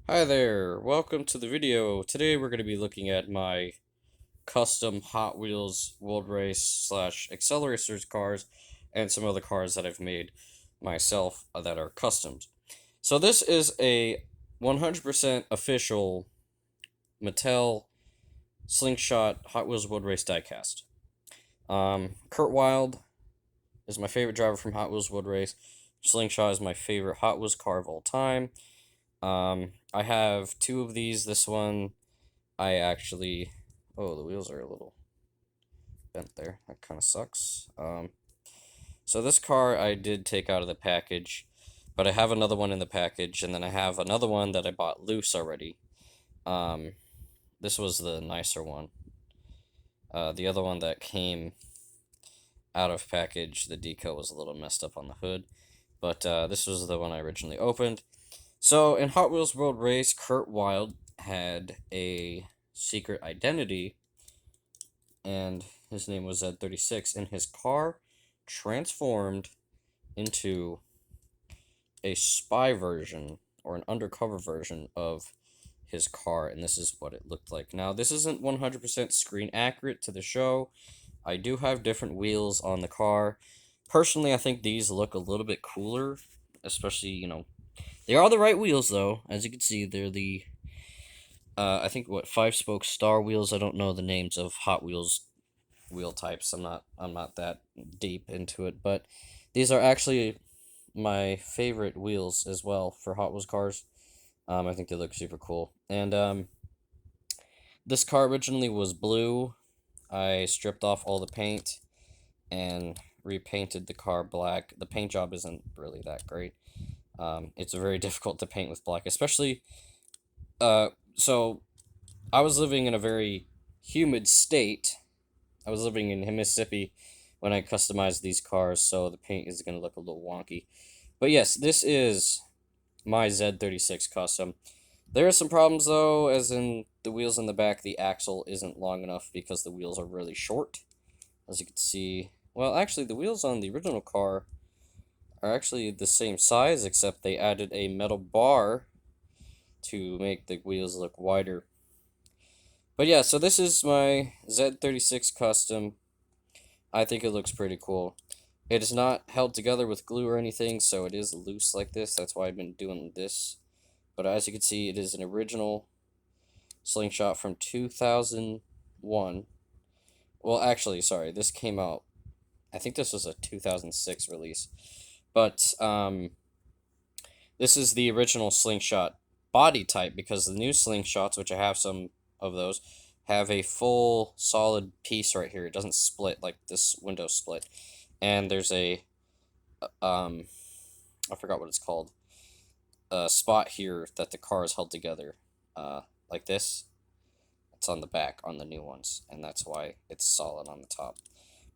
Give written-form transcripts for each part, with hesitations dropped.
Hi there, welcome to the video. Today we're going to be looking at my custom Hot Wheels World Race slash Acceleracers cars and some other cars that I've made myself that are customs. So this is a 100% official Mattel Slingshot Hot Wheels World Race diecast. Kurt Wilde is my favorite driver from Hot Wheels World Race. Slingshot is my favorite Hot Wheels car of all time. I have two of these. This one I actually, oh, the wheels are a little bent there. That kind of sucks. So this car I did take out of the package, but I have another one in the package, and then I have another one that I bought loose already. Um, this was the nicer one. The other one that came out of package, the decal was a little messed up on the hood, but this was the one I originally opened. So in Hot Wheels World Race, Kurt Wilde had a secret identity, and his name was Z36, and his car transformed into a spy version or an undercover version of his car, and this is what it looked like. Now, this isn't 100% screen accurate to the show. I do have different wheels on the car. Personally, I think these look a little bit cooler, especially, they are the right wheels, though. As you can see, they're the, I think, what, 5-spoke star wheels. I don't know the names of Hot Wheels wheel types. I'm not that deep into it, but these are actually my favorite wheels as well for Hot Wheels cars. I think they look super cool. And this car originally was blue. I stripped off all the paint and repainted the car black. The paint job isn't really that great. It's very difficult to paint with black, especially so I was living in a very humid state. I was living in Mississippi when I customized these cars, so the paint is going to look a little wonky. But yes, this is my Z36 custom. There are some problems though, as in the wheels in the back, the axle isn't long enough because the wheels are really short. As you can see, well, actually, the wheels on the original car are actually the same size, except they added a metal bar to make the wheels look wider. But yeah, so this is my Z36 custom. I think it looks pretty cool. It is not held together with glue or anything, so it is loose like this. That's why I've been doing this. But as you can see, it is an original Slingshot from 2001. Well, actually, sorry, this came out, I think this was a 2006 release. But this is the original Slingshot body type, because the new Slingshots, which I have some of those, have a full solid piece right here. It doesn't split like this window split. And there's a, I forgot what it's called, a spot here that the car is held together, like this. It's on the back on the new ones, and that's why it's solid on the top.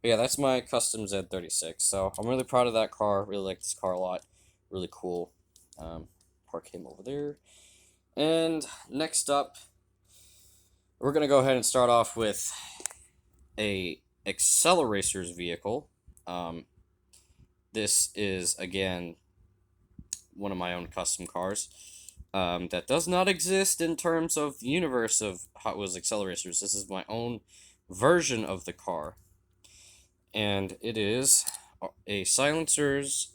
But yeah, that's my custom Z36. So I'm really proud of that car. Really like this car a lot. Really cool. Park him over there. And next up, we're gonna go ahead and start off with a Acceleracers vehicle. This is again one of my own custom cars. That does not exist in terms of the universe of Hot Wheels Acceleracers. This is my own version of the car, and it is a silencer's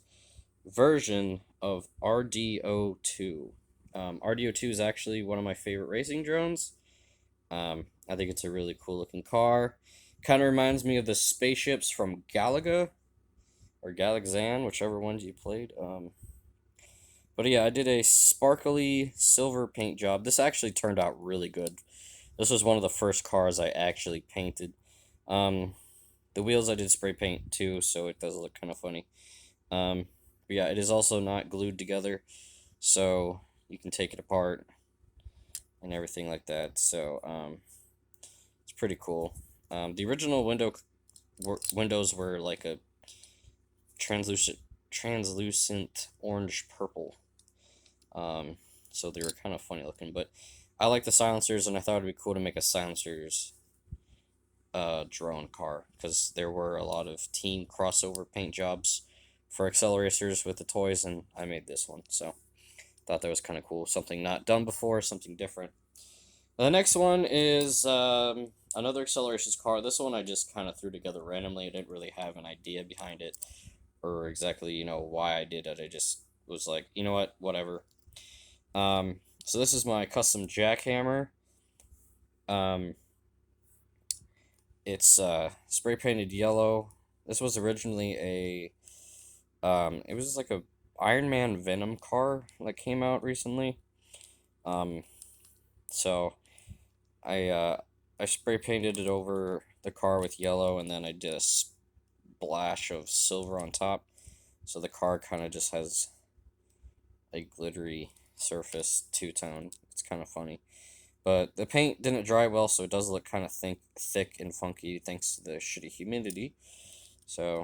version of RDO2. RDO2 is actually one of my favorite racing drones. I think it's a really cool looking car. Kind of reminds me of the spaceships from Galaga or Galaxan, whichever ones you played. But yeah, I did a sparkly silver paint job. This actually turned out really good. This was one of the first cars I actually painted. The wheels I did spray paint too, so it does look kind of funny. But yeah, it is also not glued together, so you can take it apart and everything like that. So it's pretty cool. The original windows were like a translucent orange purple. So they were kind of funny looking, but I like the silencers, and I thought it'd be cool to make a silencers drone car, because there were a lot of team crossover paint jobs for Acceleracers with the toys, and I made this one. So Thought that was kind of cool. Something not done before, something different. The next one is another Accelerations car. This one I just kind of threw together randomly. I didn't really have an idea behind it or exactly, why I did it. I just was like, you know what, whatever. So this is my custom jackhammer. Um, it's spray painted yellow. This was originally it was like a Iron Man Venom car that came out recently. Um, so I spray painted it over the car with yellow, and then I did a splash of silver on top, so the car kind of just has a glittery surface two-tone. It's kind of funny. But the paint didn't dry well, so it does look kind of thick and funky thanks to the shitty humidity. So,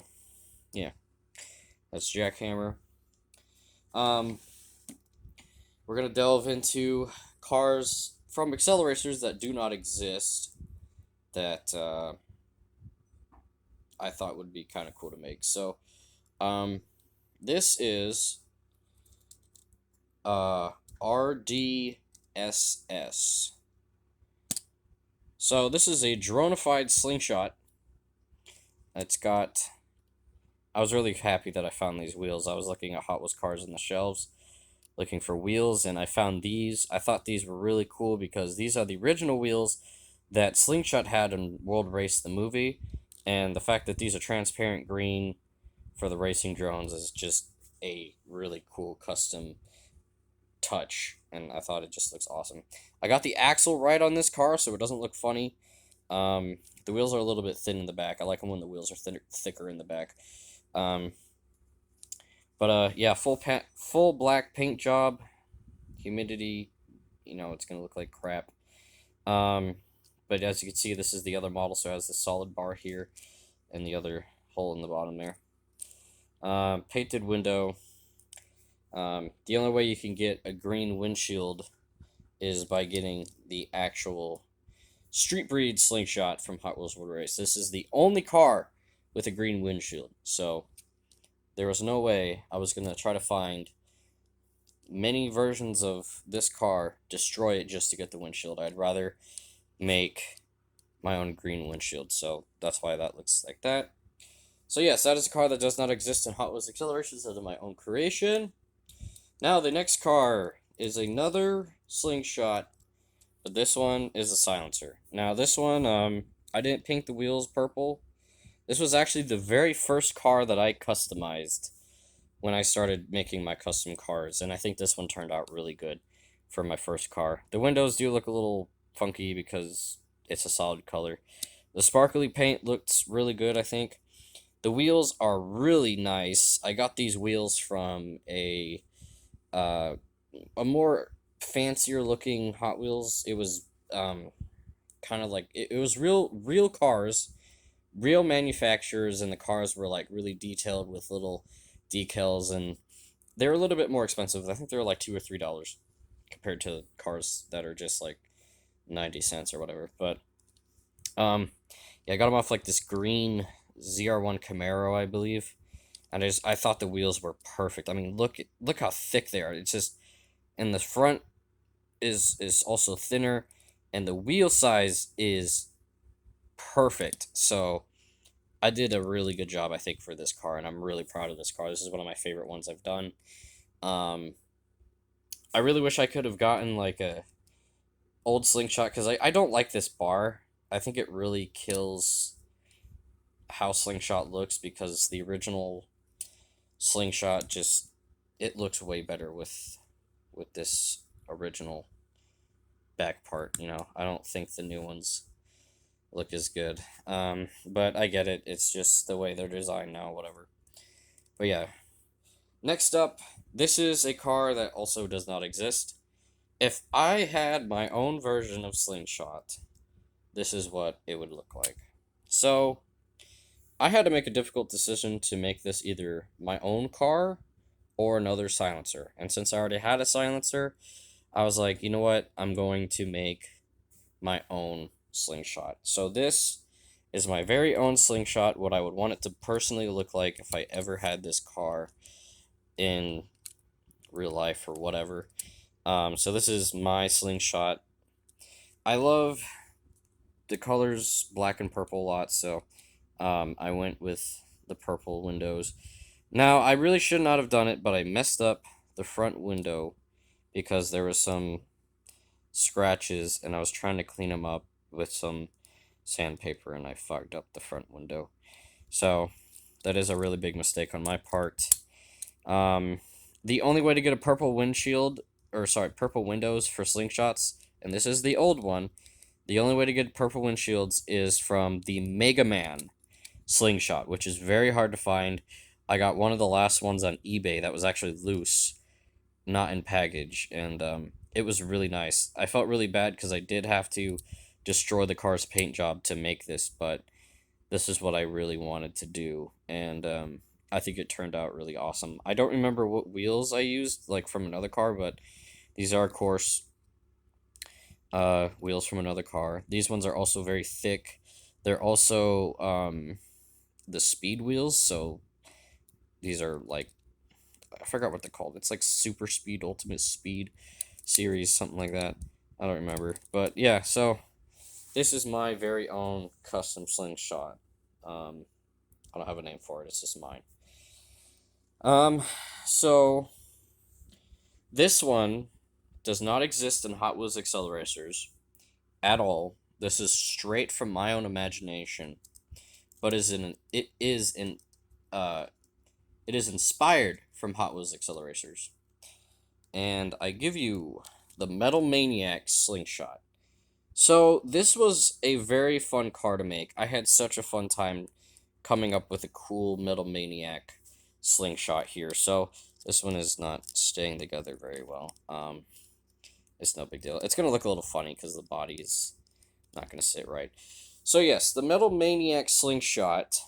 yeah, that's Jackhammer. Um, we're gonna delve into cars from Acceleracers that do not exist that I thought would be kind of cool to make. So, this is RDSS. So this is a dronified slingshot. It's got. I was really happy that I found these wheels. I was looking at Hot Wheels cars on the shelves, looking for wheels, and I found these. I thought these were really cool because these are the original wheels that Slingshot had in World Race the movie, and the fact that these are transparent green for the racing drones is just a really cool custom touch, and I thought it just looks awesome. I got the axle right on this car, so it doesn't look funny. The wheels are a little bit thin in the back. I like them when the wheels are thicker in the back. Yeah, full black paint job. Humidity, it's gonna look like crap. But as you can see, this is the other model, so it has the solid bar here, and the other hole in the bottom there. Painted window. The only way you can get a green windshield is by getting the actual street breed slingshot from Hot Wheels World Race. This is the only car with a green windshield, so there was no way I was going to try to find many versions of this car, destroy it just to get the windshield. I'd rather make my own green windshield, so that's why that looks like that. So yes, that is a car that does not exist in Hot Wheels Accelerations. That is my own creation. Now the next car is another slingshot, but this one is a silencer. Now this one, I didn't paint the wheels purple. This was actually the very first car that I customized when I started making my custom cars, and I think this one turned out really good for my first car. The windows do look a little funky because it's a solid color. The sparkly paint looks really good, I think. The wheels are really nice. I got these wheels from a more fancier looking Hot Wheels. It was kind of like it was real cars, real manufacturers, and the cars were like really detailed with little decals, and they're a little bit more expensive. I think they're like $2 or $3 compared to cars that are just like 90 cents or whatever. But yeah, I got them off like this green ZR1 Camaro, I believe. And I thought the wheels were perfect. I mean, look how thick they are. It's just, and the front is also thinner, and the wheel size is perfect. So I did a really good job, I think, for this car, and I'm really proud of this car. This is one of my favorite ones I've done. I really wish I could have gotten like a old slingshot, because I don't like this bar. I think it really kills how slingshot looks, because the original slingshot just, it looks way better with this original back part. I don't think the new ones look as good. But I get it. It's just the way they're designed now, whatever. But yeah. Next up, this is a car that also does not exist. If I had my own version of Slingshot, this is what it would look like. So, I had to make a difficult decision to make this either my own car or another silencer. And since I already had a silencer, I was like, you know what? I'm going to make my own slingshot. So this is my very own slingshot, what I would want it to personally look like if I ever had this car in real life or whatever. So this is my slingshot. I love the colors black and purple a lot, so I went with the purple windows. Now, I really should not have done it, but I messed up the front window because there was some scratches, and I was trying to clean them up with some sandpaper, and I fucked up the front window. So, that is a really big mistake on my part. Um, the only way to get a purple windshield, or sorry, purple windows for slingshots, and this is the old one, the only way to get purple windshields is from the Mega Man slingshot, which is very hard to find. I got one of the last ones on eBay that was actually loose, not in package, and it was really nice. I felt really bad because I did have to destroy the car's paint job to make this, but this is what I really wanted to do, and I think it turned out really awesome. I don't remember what wheels I used, like from another car, but these are, of course, wheels from another car. These ones are also very thick. They're also the speed wheels, so these are like, I forgot what they're called. It's like Super Speed, Ultimate Speed series, something like that. I don't remember, but yeah. So this is my very own custom slingshot. I don't have a name for it. It's just mine. Um, so this one does not exist in Hot Wheels Acceleracers at all. This is straight from my own imagination, but uh it is inspired from Hot Wheels Acceleracers. And I give you the Metal Maniac Slingshot. So this was a very fun car to make. I had such a fun time coming up with a cool Metal Maniac slingshot here. So this one is not staying together very well. It's no big deal. It's gonna look a little funny because the body is not gonna sit right. So yes, the Metal Maniac slingshot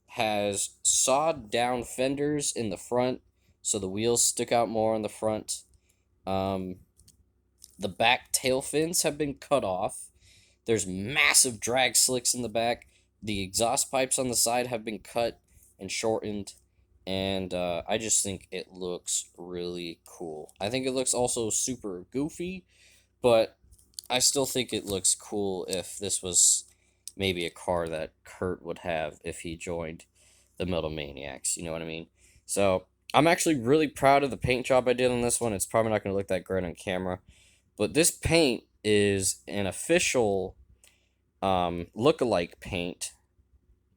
has sawed down fenders in the front, so the wheels stick out more on the front. Um, the back tail fins have been cut off. There's massive drag slicks in the back. The exhaust pipes on the side have been cut and shortened. And I just think it looks really cool. I think it looks also super goofy, but I still think it looks cool if this was maybe a car that Kurt would have if he joined the Metal Maniacs. You know what I mean? So I'm actually really proud of the paint job I did on this one. It's probably not going to look that great on camera, but this paint is an official look-alike paint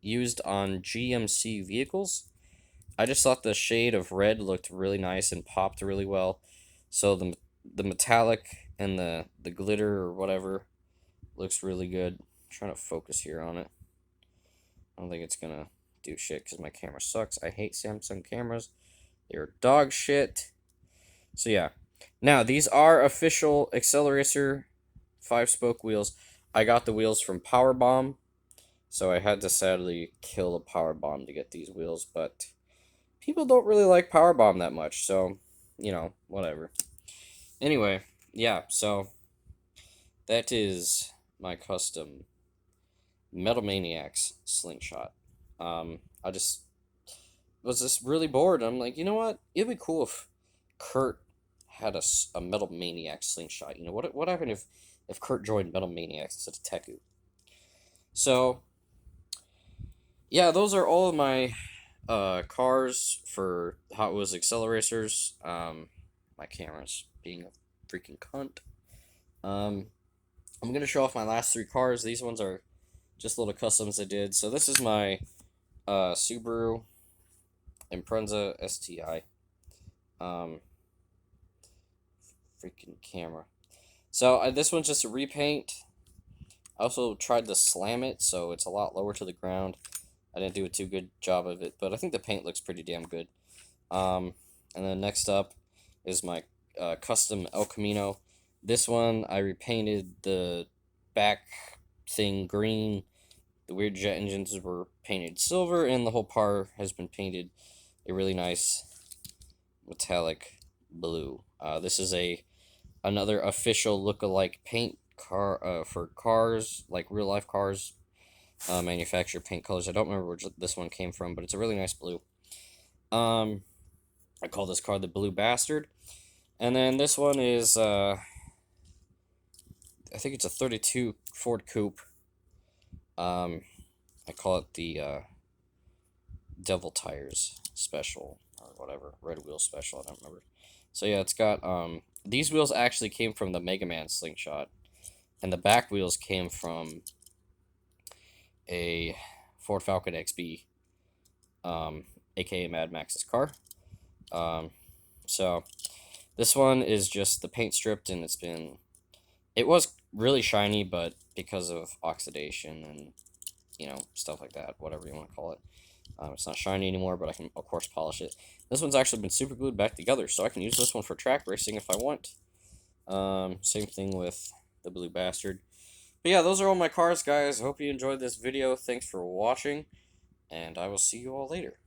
used on GMC vehicles. I just thought the shade of red looked really nice and popped really well. So the metallic and the glitter or whatever looks really good. I'm trying to focus here on it. I don't think it's gonna do shit because my camera sucks. I hate Samsung cameras. They're dog shit. So yeah. Now these are official Accelerator 5-spoke wheels. I got the wheels from Powerbomb, so I had to sadly kill a Powerbomb to get these wheels, but people don't really like Powerbomb that much, so, you know, whatever. Anyway, yeah, so that is my custom Metal Maniacs slingshot. I just was just really bored. I'm like, you know what? It'd be cool if Kurt had a Metal Maniac slingshot. You know, what happened if Kurt joined Metal Maniacs instead of Teku? So, yeah, those are all of my cars for Hot Wheels Acceleracers. My camera's being a freaking cunt. I'm gonna show off my last three cars. These ones are just little customs I did. So this is my Subaru Impreza STI. Freaking camera. So this one's just a repaint. I also tried to slam it, so it's a lot lower to the ground. I didn't do a too good job of it, but I think the paint looks pretty damn good. And then next up is my custom El Camino. This one, I repainted the back thing green. The weird jet engines were painted silver, and the whole car has been painted a really nice metallic blue. This is another official look-alike paint car for cars, like real-life cars. Manufacturer paint colors. I don't remember where this one came from, but it's a really nice blue. I call this car the Blue Bastard. And then this one is, I think it's a 32 Ford Coupe. I call it the Devil Tires Special or whatever, Red Wheel Special. I don't remember. So yeah, it's got these wheels actually came from the Mega Man Slingshot, and the back wheels came from a Ford Falcon XB, aka Mad Max's car. Um, so this one is just the paint stripped, and it was really shiny, but because of oxidation and stuff like that, whatever you want to call it, it's not shiny anymore. But I can of course polish it. This one's actually been super glued back together, so I can use this one for track racing if I want. Same thing with the Blue Bastard. But yeah, those are all my cars, guys. I hope you enjoyed this video. Thanks for watching, and I will see you all later.